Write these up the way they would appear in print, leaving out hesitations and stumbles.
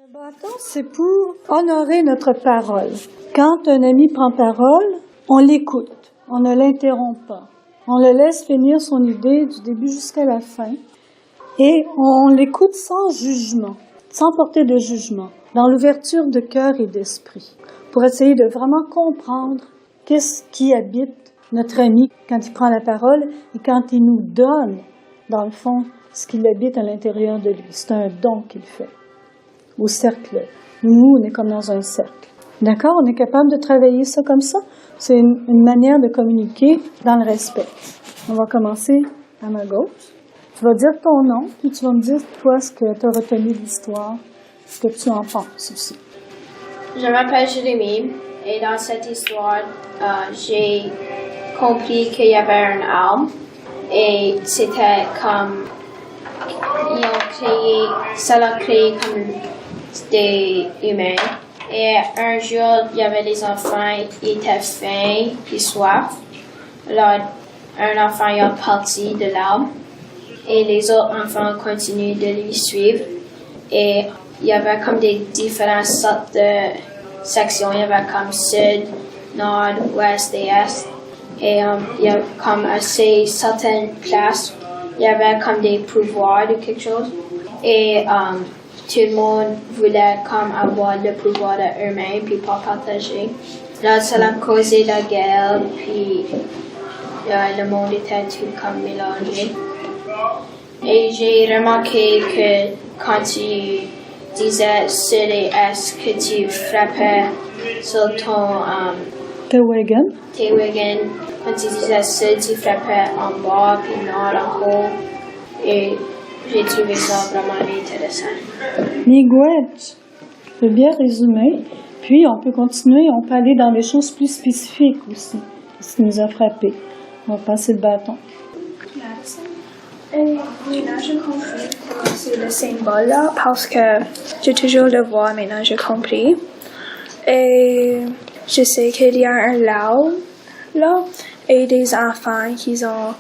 Le bâton, c'est pour honorer notre parole. Quand un ami prend parole, on l'écoute, on ne l'interrompt pas. On le laisse finir son idée du début jusqu'à la fin et on l'écoute sans jugement, sans porter de jugement, dans l'ouverture de cœur et d'esprit, pour essayer de vraiment comprendre qu'est-ce qui habite notre ami quand il prend la parole et quand il nous donne, dans le fond, ce qu'il habite à l'intérieur de lui. C'est un don qu'il fait au cercle. Nous, on est comme dans un cercle. D'accord? On est capable de travailler ça comme ça. C'est une manière de communiquer dans le respect. On va commencer à ma gauche. Tu vas dire ton nom, puis tu vas me dire, toi, ce que tu as retenu de l'histoire, ce que tu en penses aussi. Je m'appelle Jérémy, et dans cette histoire, j'ai compris qu'il y avait un arbre, et c'était comme, ça l'a créé comme des humains. Et un jour, il y avait des enfants, ils étaient faim et soif. Alors, un enfant est parti de l'arbre et les autres enfants continuent de lui suivre. Et il y avait comme des différentes sortes de sections. Il y avait comme sud, nord, ouest et est. Et il y a comme à certaines places, il y avait comme des pouvoirs de quelque chose. Et tout le monde voulait comme avoir le pouvoir d'eux-mêmes puis pas partager. Là, ça a causé la guerre, puis le monde était tout comme mélangé. Et j'ai remarqué que quand tu disais sud et est, que tu frappais sur ton tes wagons. Quand tu disais sud, tu frappais en bas, puis nord en haut. Et j'ai trouvé ça vraiment intéressant. Miigwech, c'est bien résumé. Puis, on peut continuer, on peut aller dans des choses plus spécifiques aussi, ce qui nous a frappé. On va passer le bâton. Maintenant, j'ai compris comment c'est le symbole là, parce que j'ai toujours le voir, maintenant j'ai compris. Et je sais qu'il y a un lac là, et des enfants qui ont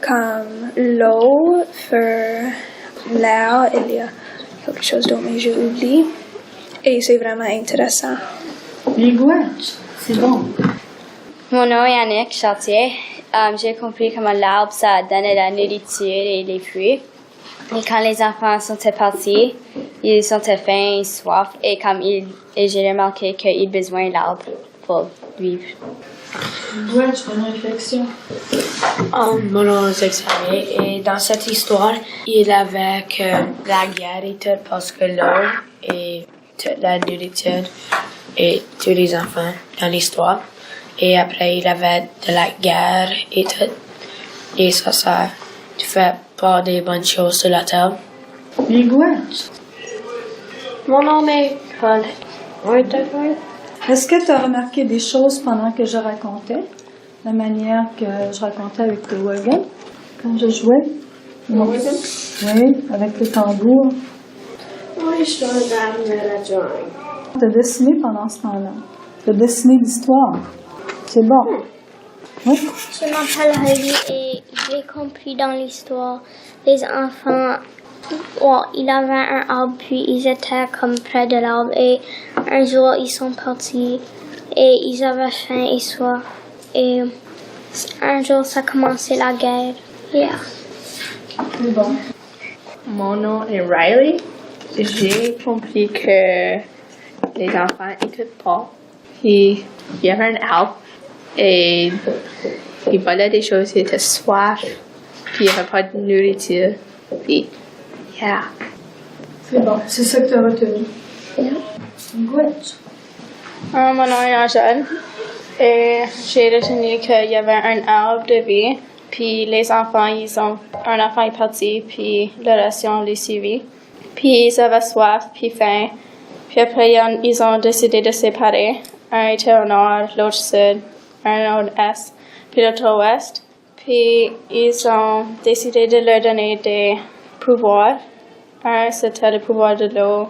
comme l'eau pour l'air, il y a quelque chose d'autre, mais j'ai oublié. Et c'est vraiment intéressant. Miigwech, c'est bon. Mon nom est Annick Chartier. J'ai compris comment l'arbre, ça donnait la nourriture et les fruits. Et quand les enfants sont partis, ils sont faim et soif. Et j'ai remarqué qu'ils ont besoin de l'arbre pour vivre. Ouais, tu fais une réflexion. Mon nom est Xavier. Et dans cette histoire, il y avait que la guerre et tout parce que l'eau et toute la nourriture et tous les enfants dans l'histoire. Et après, il y avait de la guerre et tout. Et ça ne fait pas des bonnes choses sur la terre. Miigwech. Mon nom est Paul. Est-ce que tu as remarqué des choses pendant que je racontais? La manière que je racontais avec le wagon, quand je jouais? Oui, avec le tambour. Oui, je dois regarder la drawing. Tu as dessiné pendant ce temps-là. Tu as dessiné l'histoire. C'est bon. Oui? Je m'appelle Heidi et j'ai compris dans l'histoire, les enfants, il avait un arbre, puis ils étaient comme près de l'arbre et un jour ils sont partis et ils avaient faim et soif et un jour ça a commencé la guerre. Yeah. C'est bon. Mon nom est Riley. J'ai compris que les enfants n'écoutent pas. Il y avait un arbre et il volait des choses, il était soif, puis il n'y avait pas de nourriture. Puis, yeah. C'est bon, c'est ça que tu as retenu. Good. Mon nom est Angèle et j'ai retenu qu'il y avait un arbre de vie, puis les enfants, un enfant est parti, puis le reste, on les suivi. Puis ils avaient soif, puis faim. Puis après, ils ont décidé de séparer. Un était au nord, l'autre sud, un au est, puis l'autre au ouest. Puis ils ont décidé de leur donner des pouvoirs. Un, c'était le pouvoir de l'eau.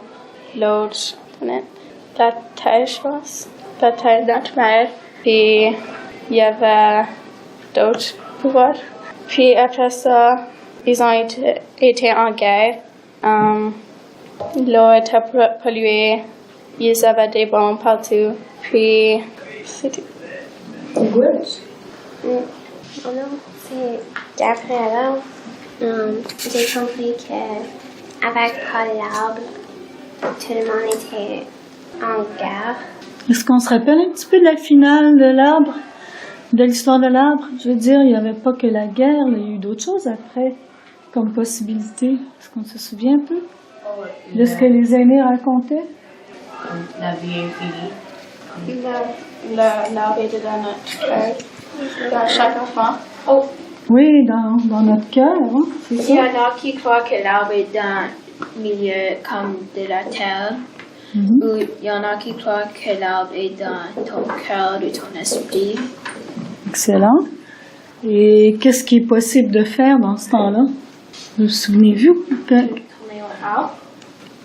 L'autre, la terre, je pense. La terre naturelle. Puis il y avait d'autres pouvoirs. Puis après ça, ils ont été en guerre. L'eau était polluée, ils avaient des bombes partout, puis c'est tout. C'est d'après l'arbre, j'ai compris qu'avec pas l'arbre, tout le monde était en guerre. Est-ce qu'on se rappelle un petit peu de la finale de l'arbre, de l'histoire de l'arbre? Je veux dire, il n'y avait pas que la guerre, il y a eu d'autres choses après, comme possibilité. Est-ce qu'on se souvient un peu de ce que les aînés racontaient? La vie infinie. L'arbre était dans notre cœur, dans chaque enfant. Oui, dans notre cœur, hein, c'est Il y ça. en a qui croient que l'arbre est dans le milieu comme de la terre. Ou il y en a qui croient que l'arbre est dans ton cœur ou ton esprit. Excellent. Et qu'est-ce qui est possible de faire dans ce temps-là? Vous souvenez-vous?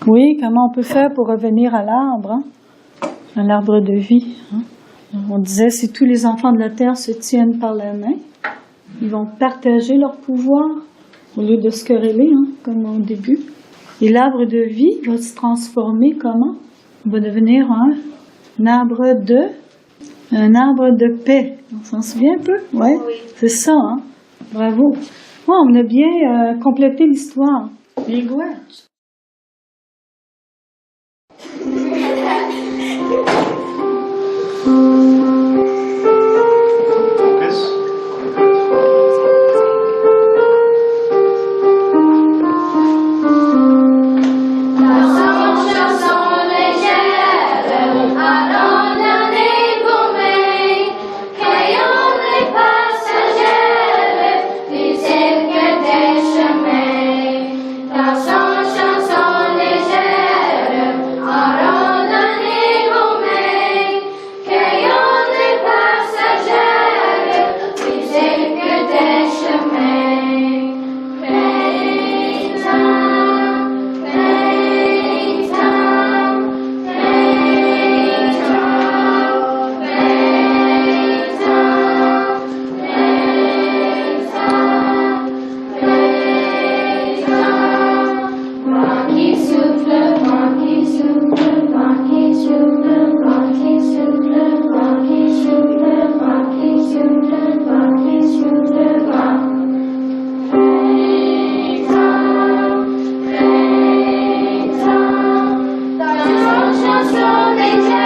Oui, comment on peut faire pour revenir à l'arbre, hein? À l'arbre de vie. Hein? On disait, si tous les enfants de la terre se tiennent par la main, ils vont partager leur pouvoir au lieu de se quereller, hein, comme au début. Et l'arbre de vie va se transformer comment? Il va devenir un arbre de paix. On s'en souvient un peu? Ouais, Oui. c'est ça, hein? Bravo. Ouais, on a bien complété l'histoire. Les gouaches. Chanson des